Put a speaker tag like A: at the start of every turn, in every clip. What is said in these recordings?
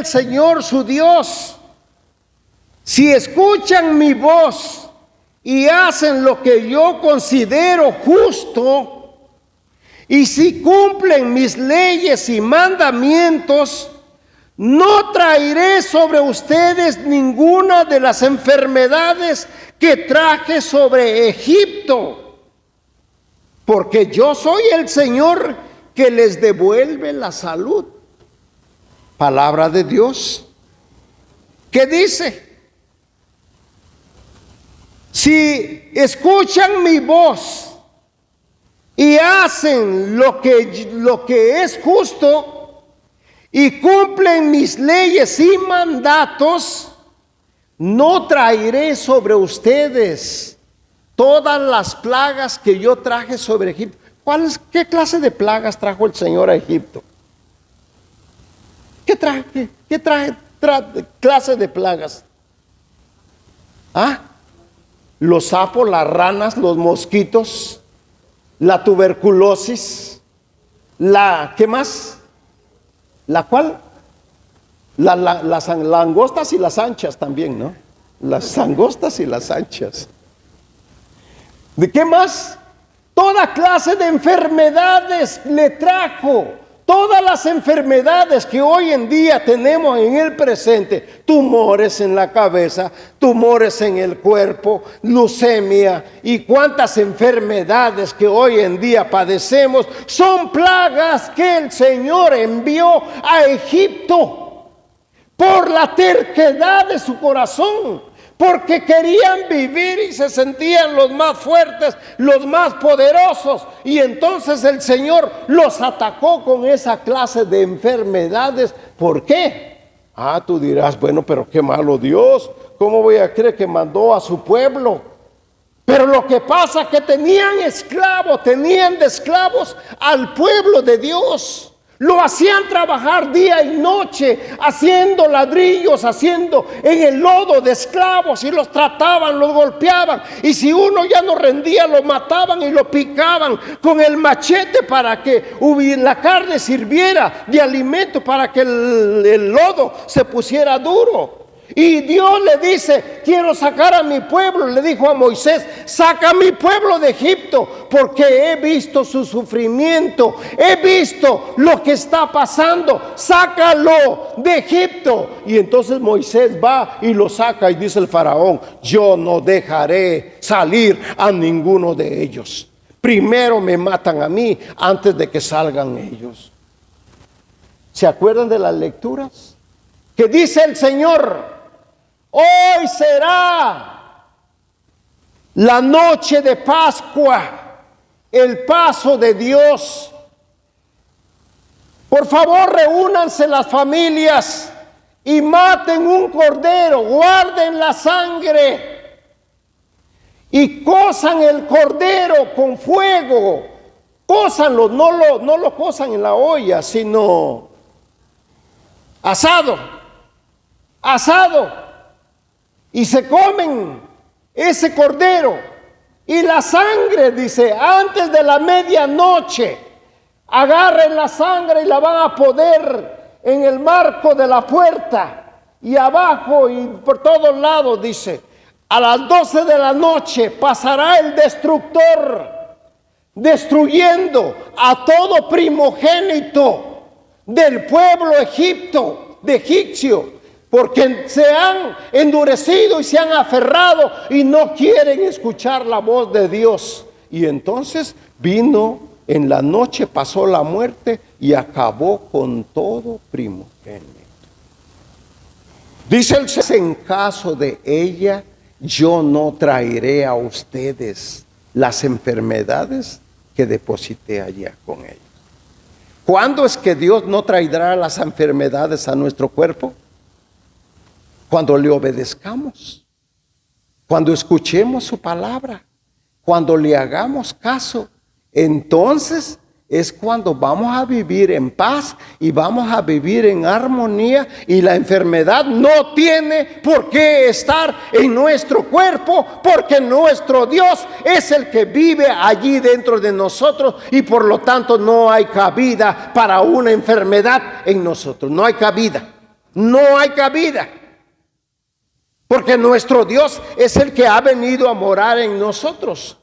A: el Señor su Dios. Si escuchan mi voz y hacen lo que yo considero justo, y si cumplen mis leyes y mandamientos, no traeré sobre ustedes ninguna de las enfermedades que traje sobre Egipto, porque yo soy el Señor que les devuelve la salud. Palabra de Dios. ¿Qué dice? Si escuchan mi voz y hacen lo que es justo y cumplen mis leyes y mandatos, no traeré sobre ustedes todas las plagas que yo traje sobre Egipto. ¿Qué clase de plagas trajo el Señor a Egipto? ¿Qué clase de plagas? Los sapos, las ranas, los mosquitos, la tuberculosis, ¿qué más? ¿La cuál? Las langostas y las anchas también, ¿no? Las langostas y las anchas. ¿De qué más? Toda clase de enfermedades le trajo. Todas las enfermedades que hoy en día tenemos en el presente, tumores en la cabeza, tumores en el cuerpo, leucemia y cuántas enfermedades que hoy en día padecemos, son plagas que el Señor envió a Egipto por la terquedad de su corazón. Porque querían vivir y se sentían los más fuertes, los más poderosos. Y entonces el Señor los atacó con esa clase de enfermedades. ¿Por qué? Tú dirás, bueno, pero qué malo Dios. ¿Cómo voy a creer que mandó a su pueblo? Pero lo que pasa es que tenían de esclavos al pueblo de Dios. Lo hacían trabajar día y noche, haciendo ladrillos, haciendo en el lodo de esclavos, y los trataban, los golpeaban, y si uno ya no rendía, lo mataban y lo picaban con el machete para que la carne sirviera de alimento, para que el lodo se pusiera duro. Y Dios le dice, quiero sacar a mi pueblo. Le dijo a Moisés, saca a mi pueblo de Egipto, porque he visto su sufrimiento, he visto lo que está pasando, sácalo de Egipto. Y entonces Moisés va y lo saca, y dice el faraón, yo no dejaré salir a ninguno de ellos. Primero me matan a mí antes de que salgan ellos. ¿Se acuerdan de las lecturas? Que dice el Señor, hoy será la noche de Pascua, el paso de Dios. Por favor, reúnanse las familias y maten un cordero, guarden la sangre y cozan el cordero con fuego. Cózanlo, no lo cozan en la olla, sino asado. Y se comen ese cordero. Y la sangre, dice, antes de la medianoche, agarren la sangre y la van a poner en el marco de la puerta y abajo y por todos lados, dice. A las 12 de la noche pasará el destructor, destruyendo a todo primogénito del pueblo egipcio, porque se han endurecido y se han aferrado y no quieren escuchar la voz de Dios. Y entonces vino en la noche, pasó la muerte y acabó con todo primogénito. Dice el Señor, en caso de ella, yo no traeré a ustedes las enfermedades que deposité allá con ellos. ¿Cuándo es que Dios no traerá las enfermedades a nuestro cuerpo? Cuando le obedezcamos, cuando escuchemos su palabra, cuando le hagamos caso. Entonces es cuando vamos a vivir en paz y vamos a vivir en armonía, y la enfermedad no tiene por qué estar en nuestro cuerpo, porque nuestro Dios es el que vive allí dentro de nosotros, y por lo tanto no hay cabida para una enfermedad en nosotros, no hay cabida. No hay cabida. Porque nuestro Dios es el que ha venido a morar en nosotros.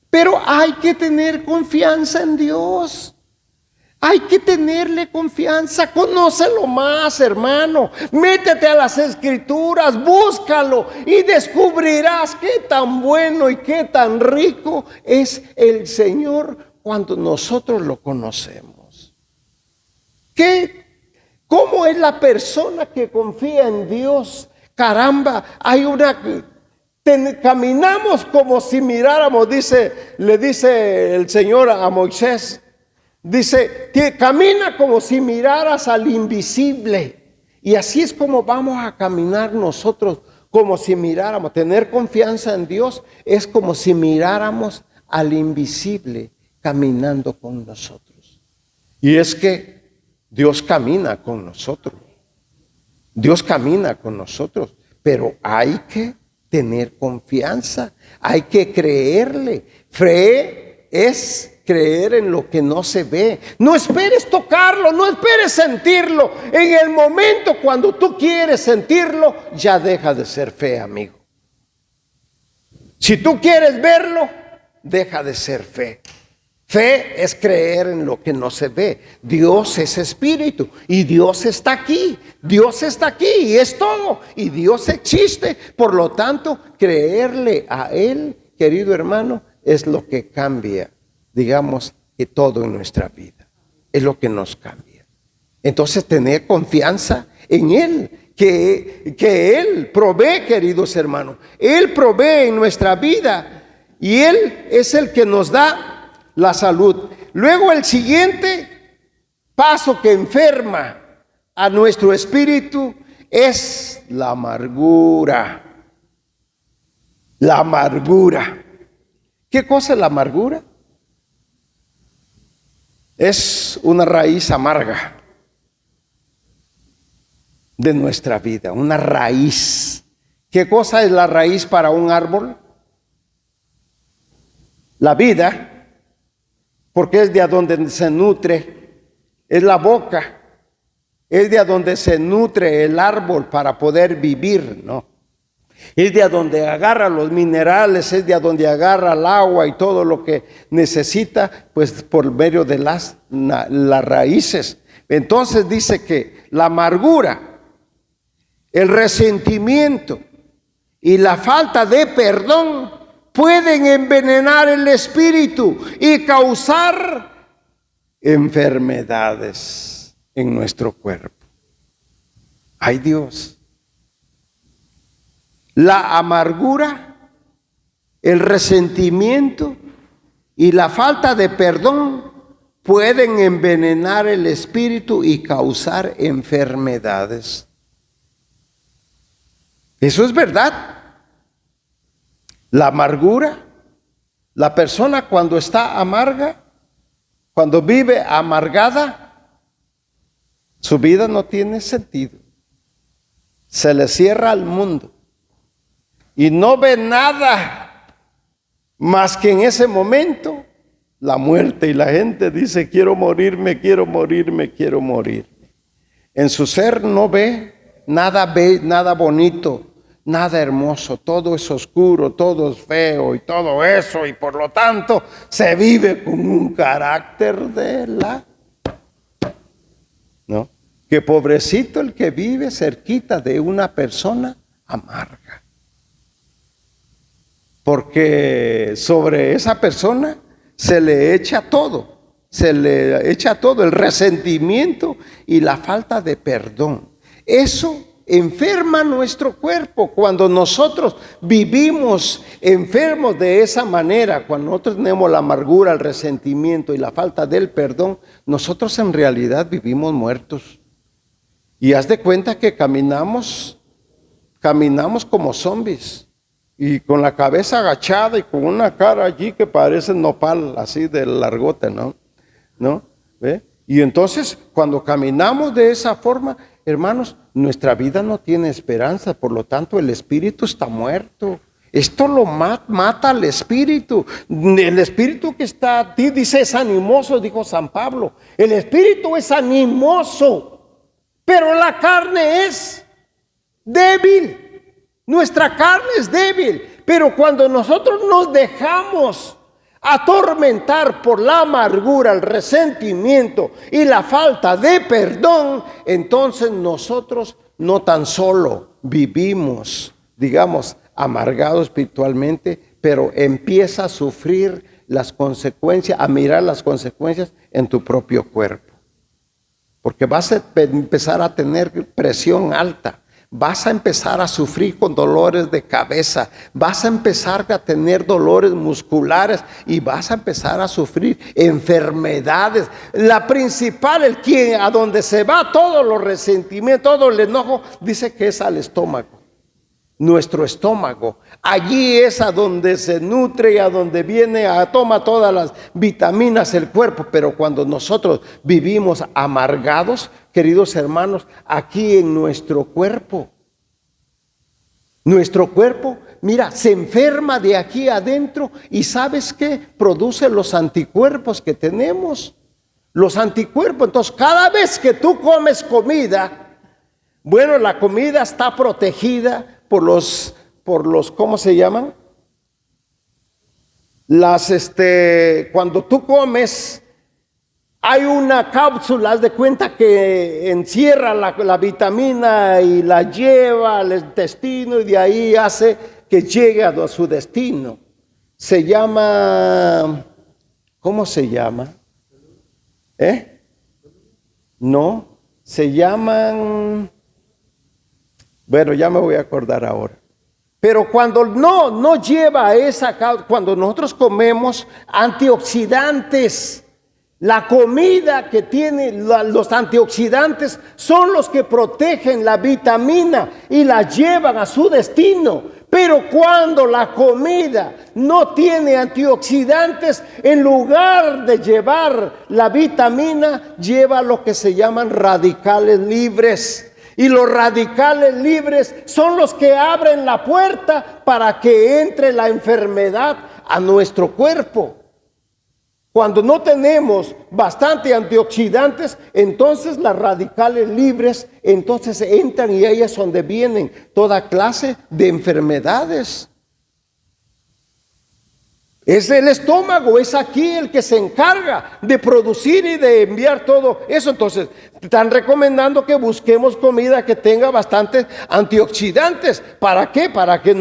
A: Pero hay que tener confianza en Dios. Hay que tenerle confianza. Conócelo más, hermano. Métete a las Escrituras, búscalo y descubrirás qué tan bueno y qué tan rico es el Señor cuando nosotros lo conocemos. ¿Cómo es la persona que confía en Dios? Caramba, caminamos como si miráramos, le dice el Señor a Moisés. Dice, camina como si miraras al invisible. Y así es como vamos a caminar nosotros, como si miráramos. Tener confianza en Dios es como si miráramos al invisible caminando con nosotros. Y es que Dios camina con nosotros. Dios camina con nosotros, pero hay que tener confianza, hay que creerle. Fe es creer en lo que no se ve. No esperes tocarlo, no esperes sentirlo. En el momento cuando tú quieres sentirlo, ya deja de ser fe, amigo. Si tú quieres verlo, deja de ser fe. Fe es creer en lo que no se ve. Dios es espíritu y Dios está aquí. Dios está aquí y es todo. Y Dios existe. Por lo tanto, creerle a Él, querido hermano, es lo que cambia, digamos, que todo en nuestra vida. Es lo que nos cambia. Entonces, tener confianza en Él, que Él provee, queridos hermanos. Él provee en nuestra vida y Él es el que nos da la salud. Luego el siguiente paso que enferma a nuestro espíritu es la amargura. La amargura. ¿Qué cosa es la amargura? Es una raíz amarga de nuestra vida, una raíz. ¿Qué cosa es la raíz para un árbol? La vida. Porque es de a donde se nutre, es la boca, es de a donde se nutre el árbol para poder vivir, ¿no? Es de a donde agarra los minerales, es de a donde agarra el agua y todo lo que necesita, pues por medio de las raíces. Entonces dice que la amargura, el resentimiento y la falta de perdón pueden envenenar el espíritu y causar enfermedades en nuestro cuerpo. ¡Ay, Dios! La amargura, el resentimiento y la falta de perdón pueden envenenar el espíritu y causar enfermedades. Eso es verdad. La amargura, la persona cuando está amarga, cuando vive amargada, su vida no tiene sentido. Se le cierra al mundo y no ve nada más que en ese momento la muerte. Y la gente dice, quiero morirme, quiero morirme, quiero morirme. En su ser no ve nada bonito, nada hermoso, todo es oscuro, todo es feo y todo eso, y por lo tanto se vive con un carácter ¿no? Que pobrecito el que vive cerquita de una persona amarga. Porque sobre esa persona se le echa todo, el resentimiento y la falta de perdón. Eso enferma nuestro cuerpo. Cuando nosotros vivimos enfermos de esa manera, cuando nosotros tenemos la amargura, el resentimiento y la falta del perdón, nosotros en realidad vivimos muertos. Y haz de cuenta que caminamos como zombies y con la cabeza agachada y con una cara allí que parece nopal, así de largote, ¿no? ¿Ve? Y entonces cuando caminamos de esa forma, hermanos, nuestra vida no tiene esperanza, por lo tanto el espíritu está muerto. Esto lo mata al espíritu. El espíritu que está a ti, dice, es animoso, dijo San Pablo. El espíritu es animoso. Pero la carne es débil. Nuestra carne es débil. Pero cuando nosotros nos dejamos atormentar por la amargura, el resentimiento y la falta de perdón, entonces nosotros no tan solo vivimos, digamos, amargados espiritualmente, pero empieza a sufrir las consecuencias, a mirar las consecuencias en tu propio cuerpo. Porque vas a empezar a tener presión alta. Vas a empezar a sufrir con dolores de cabeza, vas a empezar a tener dolores musculares y vas a empezar a sufrir enfermedades. La principal, a donde se va todos los resentimientos, todo el enojo, dice que es al estómago. Nuestro estómago, allí es a donde se nutre y a donde toma todas las vitaminas el cuerpo. Pero cuando nosotros vivimos amargados, queridos hermanos, aquí en nuestro cuerpo, mira, se enferma de aquí adentro y ¿sabes qué? Produce los anticuerpos que tenemos, los anticuerpos. Entonces, cada vez que tú comes comida, bueno, la comida está protegida por los, ¿cómo se llaman? Cuando tú comes, hay una cápsula, haz de cuenta que encierra la vitamina y la lleva al intestino y de ahí hace que llegue a su destino. Se llama, ¿cómo se llama? No, se llaman, bueno, ya me voy a acordar ahora. Pero cuando no lleva cuando nosotros comemos antioxidantes, la comida que tiene los antioxidantes son los que protegen la vitamina y la llevan a su destino. Pero cuando la comida no tiene antioxidantes, en lugar de llevar la vitamina, lleva lo que se llaman radicales libres. Y los radicales libres son los que abren la puerta para que entre la enfermedad a nuestro cuerpo. Cuando no tenemos bastante antioxidantes, entonces las radicales libres entonces entran y ahí es donde vienen toda clase de enfermedades. Es el estómago, es aquí el que se encarga de producir y de enviar todo eso. Entonces, te están recomendando que busquemos comida que tenga bastantes antioxidantes. ¿Para qué? Para que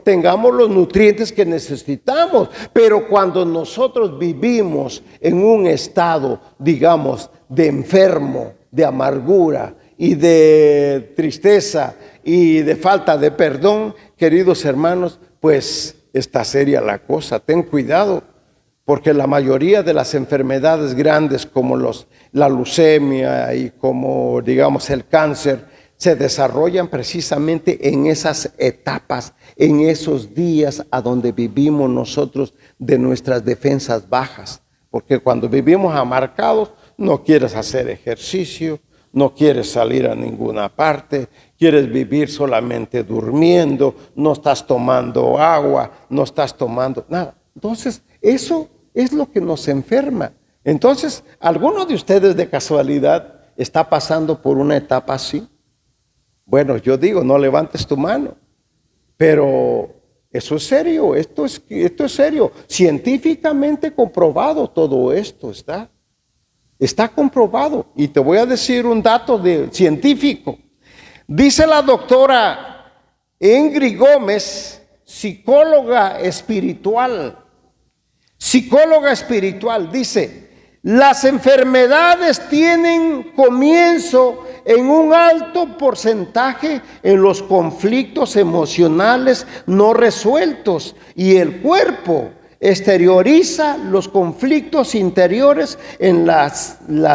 A: tengamos los nutrientes que necesitamos. Pero cuando nosotros vivimos en un estado, digamos, de enfermo, de amargura y de tristeza y de falta de perdón, queridos hermanos, pues está seria la cosa. Ten cuidado, porque la mayoría de las enfermedades grandes como la leucemia y como digamos el cáncer se desarrollan precisamente en esas etapas, en esos días a donde vivimos nosotros de nuestras defensas bajas. Porque cuando vivimos amargados no quieres hacer ejercicio, no quieres salir a ninguna parte, quieres vivir solamente durmiendo, no estás tomando agua, no estás tomando nada. Entonces, eso es lo que nos enferma. Entonces, ¿alguno de ustedes de casualidad está pasando por una etapa así? Bueno, yo digo, no levantes tu mano, pero eso es serio, esto es serio. Científicamente comprobado todo esto está. Está comprobado. Y te voy a decir un dato científico. Dice la doctora Ingrid Gómez, psicóloga espiritual, dice: las enfermedades tienen comienzo en un alto porcentaje en los conflictos emocionales no resueltos, y el cuerpo exterioriza los conflictos interiores en la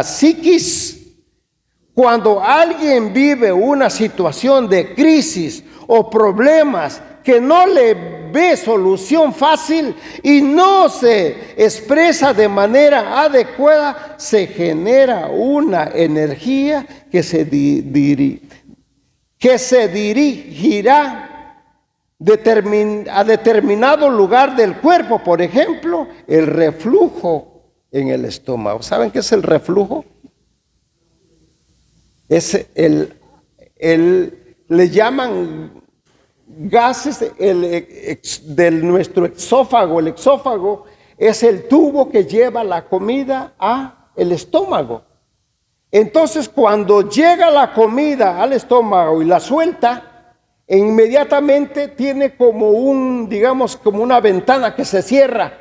A: psiquis. Cuando alguien vive una situación de crisis o problemas que no le ve solución fácil y no se expresa de manera adecuada, se genera una energía que se dirigirá a determinado lugar del cuerpo. Por ejemplo, el reflujo en el estómago. ¿Saben qué es el reflujo? Es le llaman gases de nuestro exófago. El exófago es el tubo que lleva la comida al estómago. Entonces, cuando llega la comida al estómago y la suelta, inmediatamente tiene como digamos, como una ventana que se cierra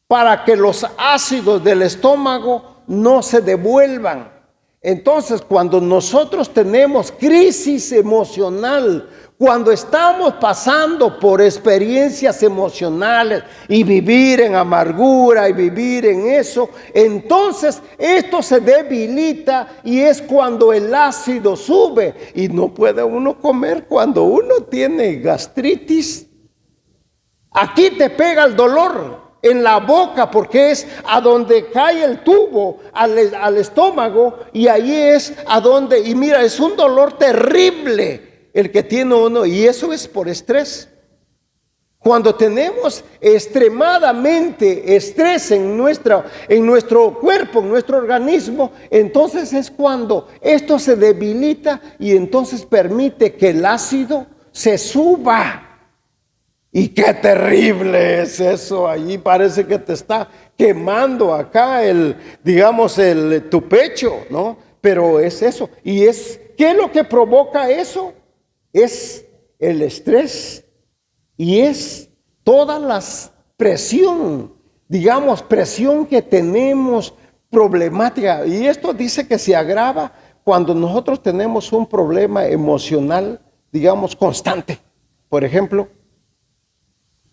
A: para que los ácidos del estómago no se devuelvan. Entonces, cuando nosotros tenemos crisis emocional, cuando estamos pasando por experiencias emocionales y vivir en amargura y vivir en eso, entonces esto se debilita y es cuando el ácido sube y no puede uno comer. Cuando uno tiene gastritis, aquí te pega el dolor en la boca, porque es a donde cae el tubo al estómago, y ahí es a donde, y mira, es un dolor terrible el que tiene uno, y eso es por estrés. Cuando tenemos extremadamente estrés en nuestro cuerpo, en nuestro organismo, entonces es cuando esto se debilita y entonces permite que el ácido se suba. Y qué terrible es eso. Allí parece que te está quemando acá tu pecho, ¿no? Pero es eso. ¿Y qué es lo que provoca eso? Es el estrés y es toda la presión, presión que tenemos problemática. Y esto dice que se agrava cuando nosotros tenemos un problema emocional, constante. Por ejemplo,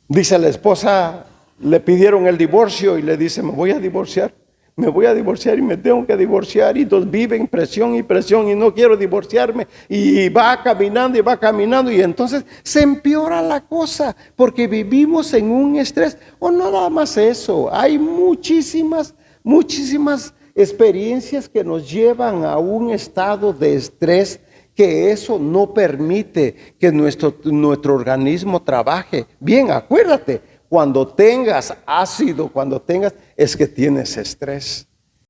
A: dice la esposa, le pidieron el divorcio y le dice, me voy a divorciar y me tengo que divorciar, y entonces vive en presión y no quiero divorciarme, y va caminando y entonces se empeora la cosa porque vivimos en un estrés. O no nada más eso, hay muchísimas experiencias que nos llevan a un estado de estrés, que eso no permite que nuestro organismo trabaje bien. Acuérdate, cuando tengas ácido, es que tienes estrés.